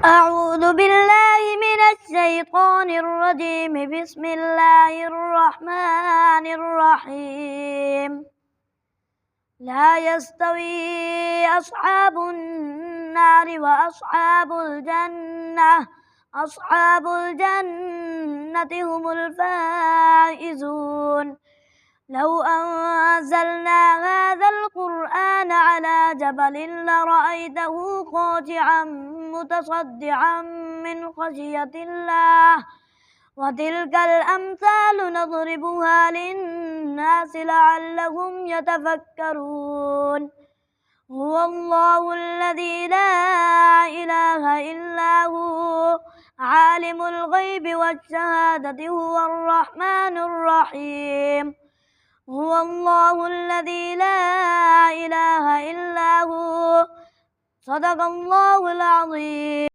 أعوذ بالله من الشيطان الرجيم. بسم الله الرحمن الرحيم. لا يستوي أصحاب النار وأصحاب الجنة. أصحاب الجنة هم الفائزون. لو أنزلنا هذا القرآن على جبل لرأيته خاشعا متصدعا من خشية الله. وتلك الأمثال نضربها للناس لعلهم يتفكرون. هو الله الذي لا إله إلا هو عالم الغيب والشهادة. هو الرحمن الرحيم. هو الله الذي لا إله إلا هو. صدق الله العظيم.